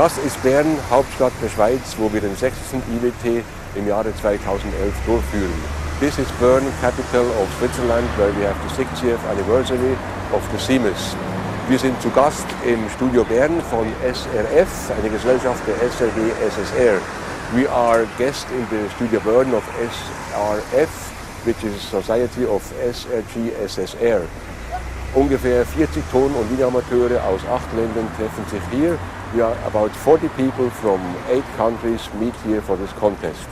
Das ist Bern, Hauptstadt der Schweiz, wo wir den 60. IWT im Jahre 2011 durchführen. This is Bern, capital of Switzerland, where we have the 60th anniversary of the CIMES. Wir sind zu Gast im Studio Bern von SRF, eine Gesellschaft der SRG SSR. We are guest in the Studio Bern of SRF, which is Society of SRG SSR. Ungefähr 40 Ton- und Videoamateure aus 8 Ländern treffen sich hier. We are about 40 people from 8 countries meet here for this contest.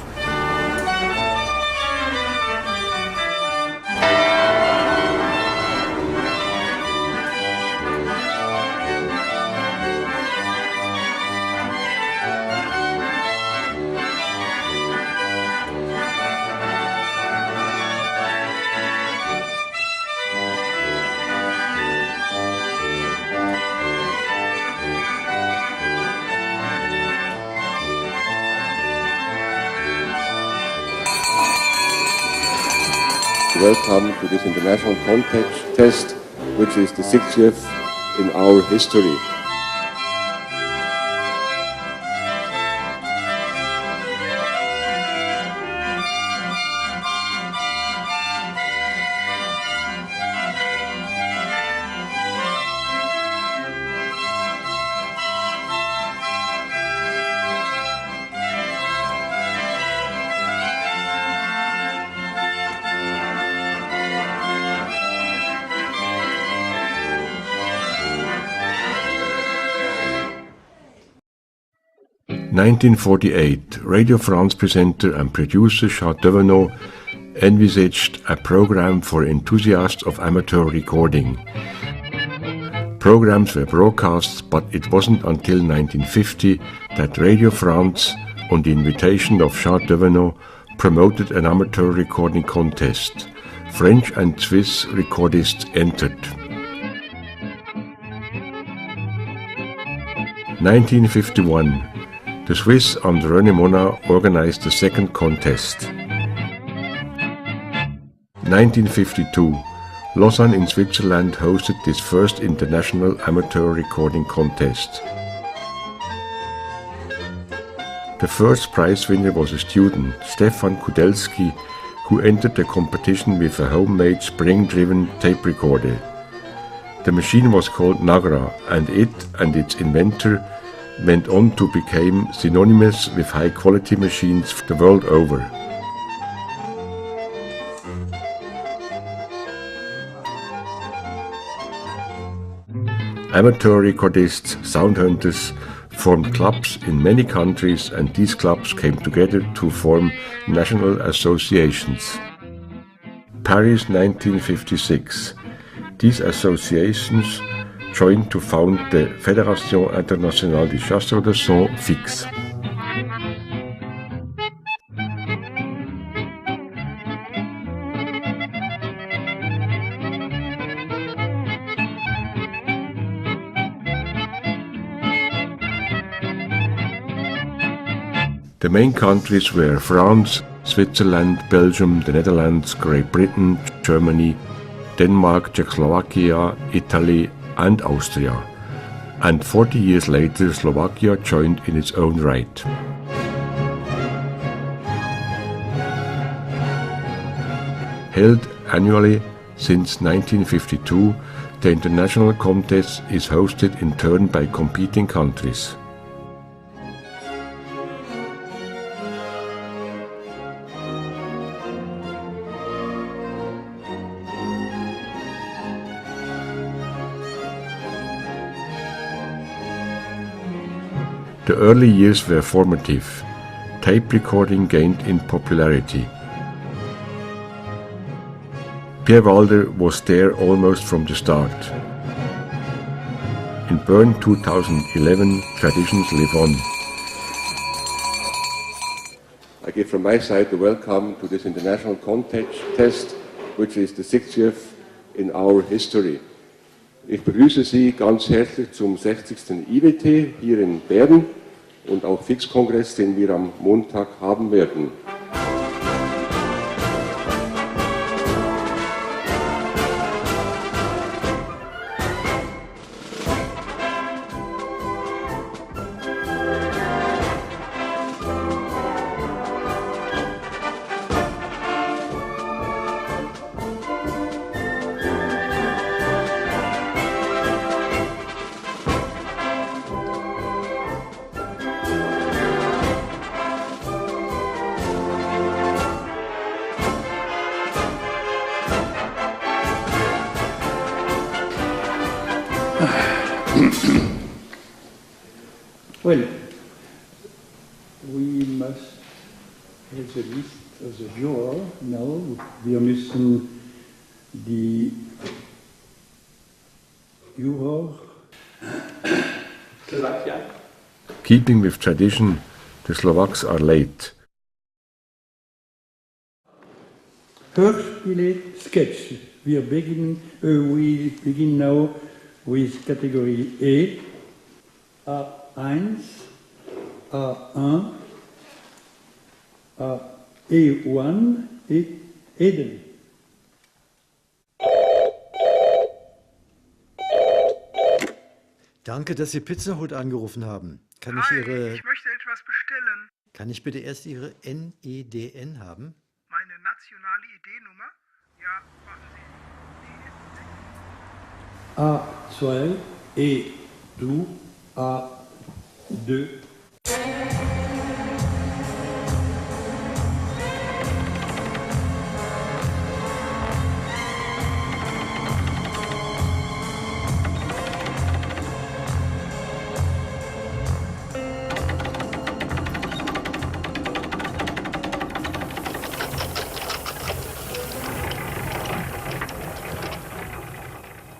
Welcome to this international contest, which is the 60th in our history. In 1948, Radio France presenter and producer Charles Devenot envisaged a program for enthusiasts of amateur recording. Programs were broadcast, but it wasn't until 1950 that Radio France, on the invitation of Charles Devenot, promoted an amateur recording contest. French and Swiss recordists entered. 1951. The Swiss under René Mona organized the second contest. 1952. Lausanne in Switzerland hosted its first international amateur recording contest. The first prize winner was a student, Stefan Kudelski, who entered the competition with a homemade spring-driven tape recorder. The machine was called Nagra, and it and its inventor went on to become synonymous with high-quality machines the world over. Amateur recordists, sound hunters, formed clubs in many countries, and these clubs came together to form national associations. Paris 1956. These associations joined to found the Fédération Internationale des Chasseurs de Son Fixe. The main countries were France, Switzerland, Belgium, the Netherlands, Great Britain, Germany, Denmark, Czechoslovakia, Italy, and Austria, and 40 years later Slovakia joined in its own right. Held annually since 1952, the international contest is hosted in turn by competing countries. The early years were formative. Tape recording gained in popularity. Pierre Walder was there almost from the start. In Bern 2011, traditions live on. I give from my side the welcome to this international contest, which is the 60th in our history. Ich begrüße Sie ganz herzlich zum 60. IWT hier in Bern und auch Fixkongress, den wir am Montag haben werden. Well, we must have the list of the Juror now. Wir müssen die Juror. Keeping with tradition, the Slovaks are late. Hörspiele, sketch. We begin now with category A, A1, A1, E1, E2. Danke, dass Sie Pizza Hut angerufen haben. Ich möchte etwas bestellen. Kann ich bitte erst Ihre NEDN haben? Meine nationale ID-Nummer? Ja, warten Sie. A2, E2, A2.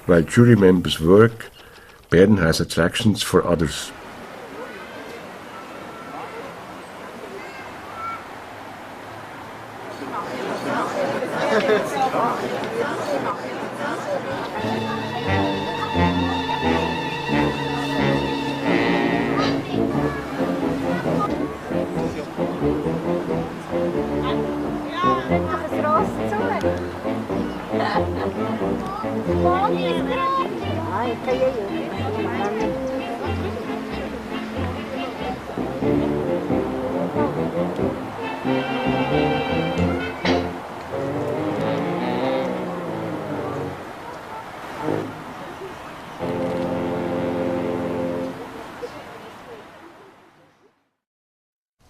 While jury members work, Bern has attractions for others.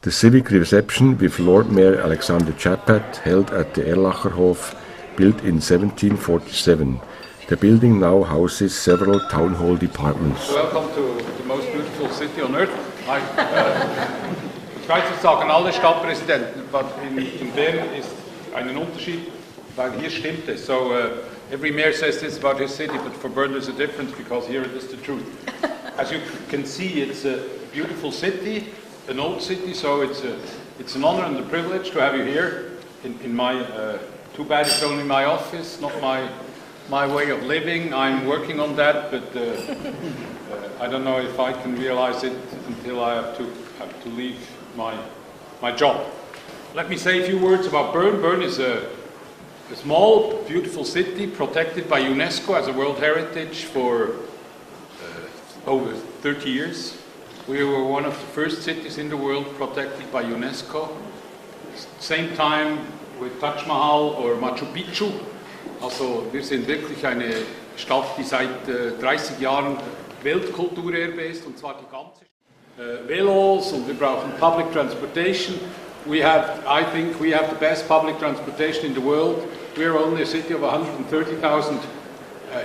The civic reception with Lord Mayor Alexander Chapat held at the Erlacherhof, built in 1747. The building now houses several town hall departments. Welcome to the most beautiful city on earth. Schweizer sagen alle Stadtpräsidenten, but in Bern ist ein Unterschied, weil hier stimmt es. So every mayor says this about his city, but for Bern there's a difference because here it is the truth. As you can see, it's a beautiful city, an old city, so it's an honor and a privilege to have you here in my. Too bad it's only my office, not my way of living. I'm working on that, but I don't know if I can realize it until I have to leave my job. Let me say a few words about Bern. Bern is a small, beautiful city protected by UNESCO as a World Heritage for over 30 years. We were one of the first cities in the world protected by UNESCO. Same time with Taj Mahal or Machu Picchu. Also wir sind wirklich eine Stadt, die seit 30 Jahren Weltkulturerbe ist, und zwar die ganze Velos, und wir brauchen Public Transportation. I think we have the best public transportation in the world. We are only a city of 130,000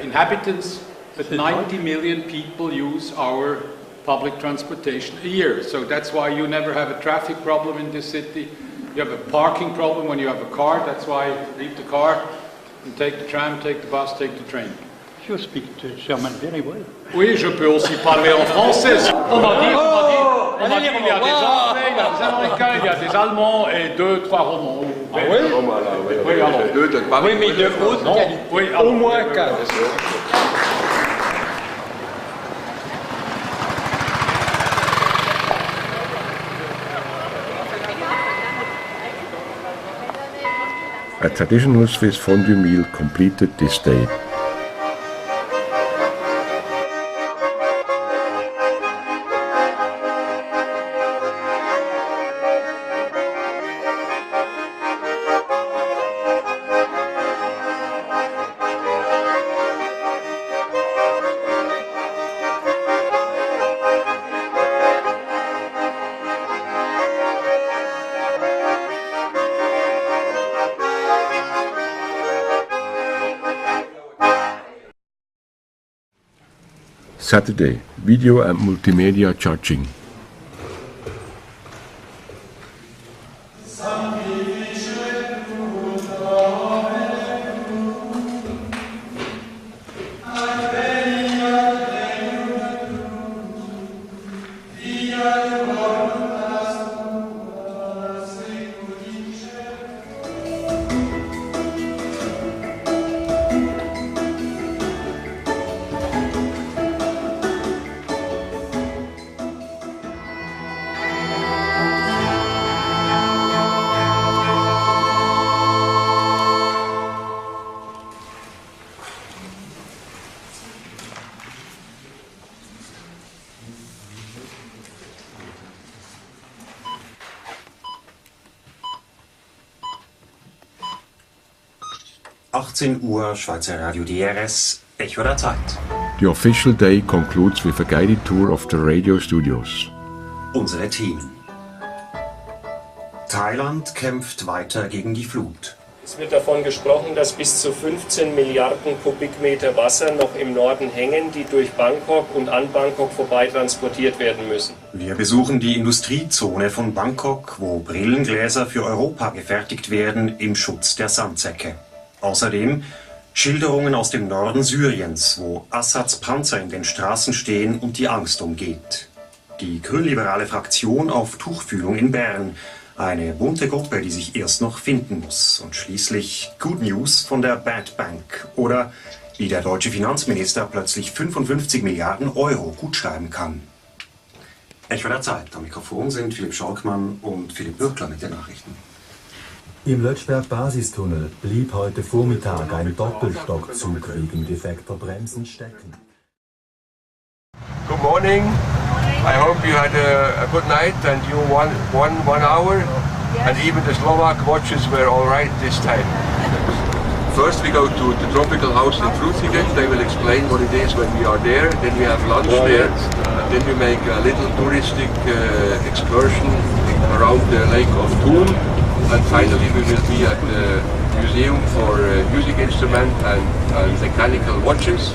inhabitants, but 90 million people use our public transportation a year. So that's why you never have a traffic problem in this city. You have a parking problem when you have a car. That's why you leave the car and take the tram, take the bus, take the train. You speak German very well. Oui, je peux aussi parler en français. On m'a dit qu'il y a des Anglais, il y a des Américains, il y a des Allemands et 2-3 Romans. Ah oui? Oui, alors. Oui, mais de haute qualité. Oui, au moins 4. A traditional Swiss fondue meal completed this day. Saturday, video and multimedia charging. Uhr, Schweizer Radio DRS, Echo der Zeit. The official day concludes with a guided tour of the radio studios. Unsere Themen. Thailand kämpft weiter gegen die Flut. Es wird davon gesprochen, dass bis zu 15 Milliarden Kubikmeter Wasser noch im Norden hängen, die durch Bangkok und an Bangkok vorbei transportiert werden müssen. Wir besuchen die Industriezone von Bangkok, wo Brillengläser für Europa gefertigt werden im Schutz der Sandsäcke. Außerdem Schilderungen aus dem Norden Syriens, wo Assads Panzer in den Straßen stehen und die Angst umgeht. Die grünliberale Fraktion auf Tuchfühlung in Bern. Eine bunte Gruppe, die sich erst noch finden muss. Und schließlich Good News von der Bad Bank. Oder wie der deutsche Finanzminister plötzlich 55 Milliarden Euro gutschreiben kann. Echo der Zeit. Am Mikrofon sind Philipp Schalkmann und Philipp Bürkler mit den Nachrichten. Im Lötschberg-Basistunnel blieb heute Vormittag ein Doppelstockzug wegen defekter Bremsen stecken. Good morning. I hope you had a good night and you won 1 hour. Yes. And even the Slovak watches were all right this time. First we go to the tropical house in Fruitigen. They will explain what it is when we are there. Then we have lunch there. And then we make a little touristic excursion around the lake of Thun. And finally we will be at the museum for music instrument and mechanical watches.